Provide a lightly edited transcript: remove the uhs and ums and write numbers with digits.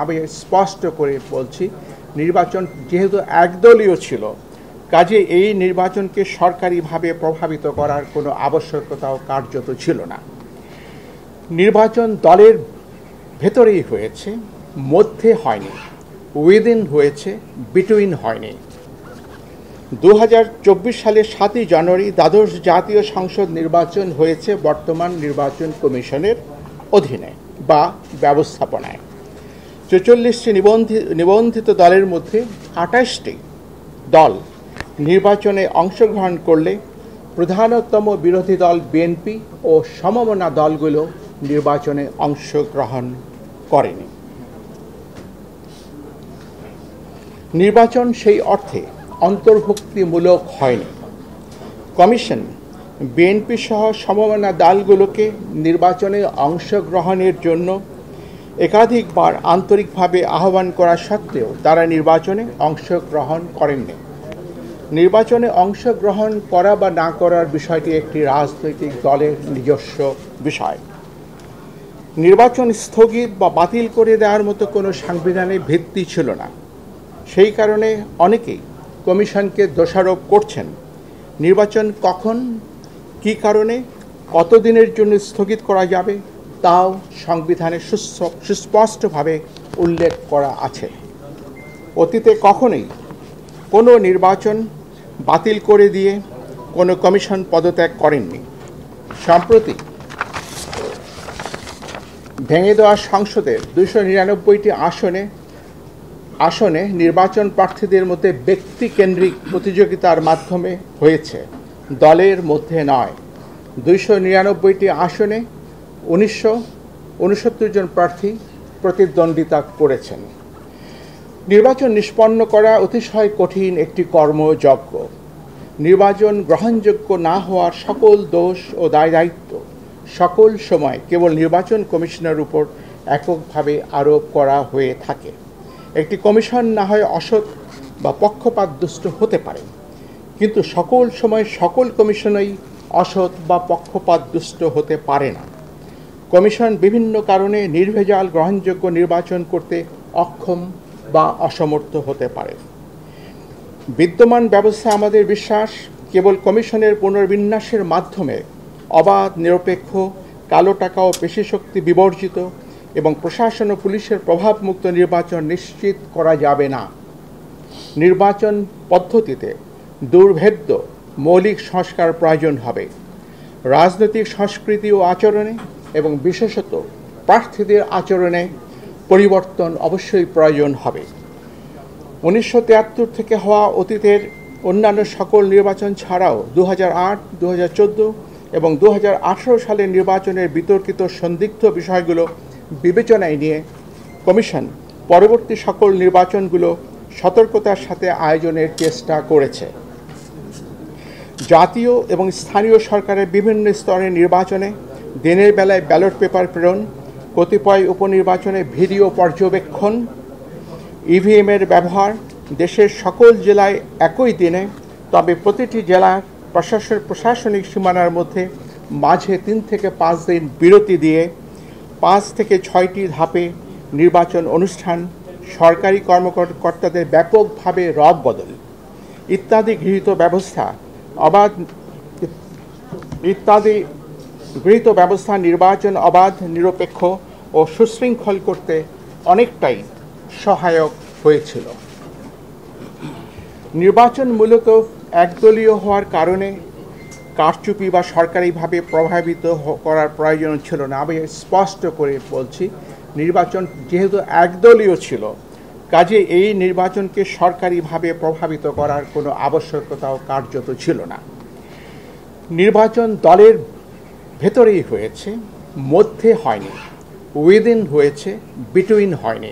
আমি স্পষ্ট করে বলছি, নির্বাচন যেহেতু একদলীয় ছিল, কাজে এই নির্বাচনকে সরকারিভাবে প্রভাবিত করার কোনো আবশ্যকতাও কার্যত ছিল না। নির্বাচন দলের ভেতরেই হয়েছে, মধ্যে হয়নি, উইদিন হয়েছে, বিটুইন হয়নি। 2024 সালের 7ই জানুয়ারি দ্বাদশ জাতীয় সংসদ নির্বাচন হয়েছে বর্তমান নির্বাচন কমিশনের অধীনে বা ব্যবস্থাপনায়। 44টি নিবন্ধিত দলের মধ্যে 28টি দল নির্বাচনে অংশগ্রহণ করলে প্রধানতম বিরোধী দল বিএনপি ও সমমনা দলগুলো নির্বাচনে অংশগ্রহণ করেনি। নির্বাচন সেই অর্থে অন্তর্ভুক্তিমূলক হয়নি। কমিশন বিএনপি সহ সমমনা দলগুলোকে নির্বাচনে অংশগ্রহণের জন্য একাধিকবার আন্তরিকভাবে আহ্বান করা সত্ত্বেও তারা নির্বাচনে অংশগ্রহণ করেননি। নির্বাচনে অংশগ্রহণ করা বা না করার বিষয়টি একটি রাজনৈতিক দলের নিজস্ব বিষয়। নির্বাচন স্থগিত বা বাতিল করে দেওয়ার মতো কোনো সাংবিধানিক ভিত্তি ছিল না। সেই কারণে অনেকেই কমিশনকে দোষারোপ করছেন। নির্বাচন কখন, কী কারণে, কতদিনের জন্য স্থগিত করা যাবে তাও সংবিধানে সুস্পষ্টভাবে উল্লেখ করা আছে। অতীতে কখনোই কোনো নির্বাচন বাতিল করে দিয়ে কোনো কমিশন পদত্যাগ করেননি। সম্প্রতি ভেঙে দেওয়া সংসদের 299টি আসনে নির্বাচন প্রার্থীদের মধ্যে ব্যক্তিকেন্দ্রিক প্রতিযোগিতার মাধ্যমে হয়েছে, দলের মধ্যে নয়। 299টি আসনে 1969 জন প্রার্থী প্রতিদ্বন্দ্বিতা করেছেন। নির্বাচন নিষ্পন্ন করা অতিশয় কঠিন একটি কর্মযজ্ঞ। নির্বাচন গ্রহণযোগ্য না হওয়ার সকল দোষ ও দায়-দায়িত্ব সকল সময় কেবল নির্বাচন কমিশনের উপর এককভাবে আরোপ করা হয়ে থাকে। একটি কমিশন না হয় অসৎ বা পক্ষপাতদুষ্ট হতে পারে, কিন্তু সকল সময় সকল কমিশনই অসৎ বা পক্ষপাতদুষ্ট হতে পারে না। কমিশন বিভিন্ন কারণে নির্ভেজাল গ্রহণযোগ্য নির্বাচন করতে অক্ষম বা অসমর্থ হতে পারে। বিদ্যমান ব্যবস্থা আমাদের বিশ্বাস কেবল কমিশনের পুনর্বিন্যাসের মাধ্যমে অবাধ, নিরপেক্ষ, কালো টাকা ও পেশিশক্তি বিবর্জিত এবং প্রশাসন ও পুলিশের প্রভাবমুক্ত নির্বাচন নিশ্চিত করা যাবে না। নির্বাচন পদ্ধতিতে দুর্ভেদ্য মৌলিক সংস্কার প্রয়োজন হবে। রাজনৈতিক সংস্কৃতি ও আচরণে এবং বিশেষত প্রার্থীদের আচরণে পরিবর্তন অবশ্যই প্রয়োজন হবে। 1973 থেকে হওয়া অতীতের অন্যান্য সকল নির্বাচন ছাড়াও 2008, 2014 এবং 2018 সালের নির্বাচনের বিতর্কিত সন্দিগ্ধ বিষয়গুলো বিবেচনায় নিয়ে কমিশন পরবর্তী সকল নির্বাচনগুলো সতর্কতার সাথে আয়োজনের চেষ্টা করেছে। জাতীয় এবং স্থানীয় সরকারের বিভিন্ন স্তরের নির্বাচনে দিনের বেলায় ব্যালট পেপার প্রেরণ, কতিপয় উপনির্বাচনে ভিডিও পর্যবেক্ষণ, ইভিএমের ব্যবহার, দেশের সকল জেলায় একই দিনে, তবে প্রতিটি জেলার প্রশাসনিক সীমানার মধ্যে মাঝে 3 থেকে 5 দিন বিরতি দিয়ে 5 থেকে 6টি ধাপে নির্বাচন অনুষ্ঠান, সরকারি কর্মকর্তাদের ব্যাপকভাবে রদবদল ইত্যাদি গৃহীত ব্যবস্থা নির্বাচন অবাধ, নিরপেক্ষ ও সুশৃঙ্খল করতে অনেকটাই সহায়ক হয়েছিল। নির্বাচন মূলত একদলীয় হওয়ার কারণে কারচুপি বা সরকারিভাবে প্রভাবিত করার প্রয়োজন ছিল না। আমি স্পষ্ট করে বলছি, নির্বাচন যেহেতু একদলীয় ছিল, কাজে এই নির্বাচনকে সরকারিভাবে প্রভাবিত করার কোনো আবশ্যকতাও কার্যত ছিল না। নির্বাচন দলের ভেতরেই হয়েছে, মধ্যে হয়নি, উইদিন হয়েছে, বিটুইন হয়নি।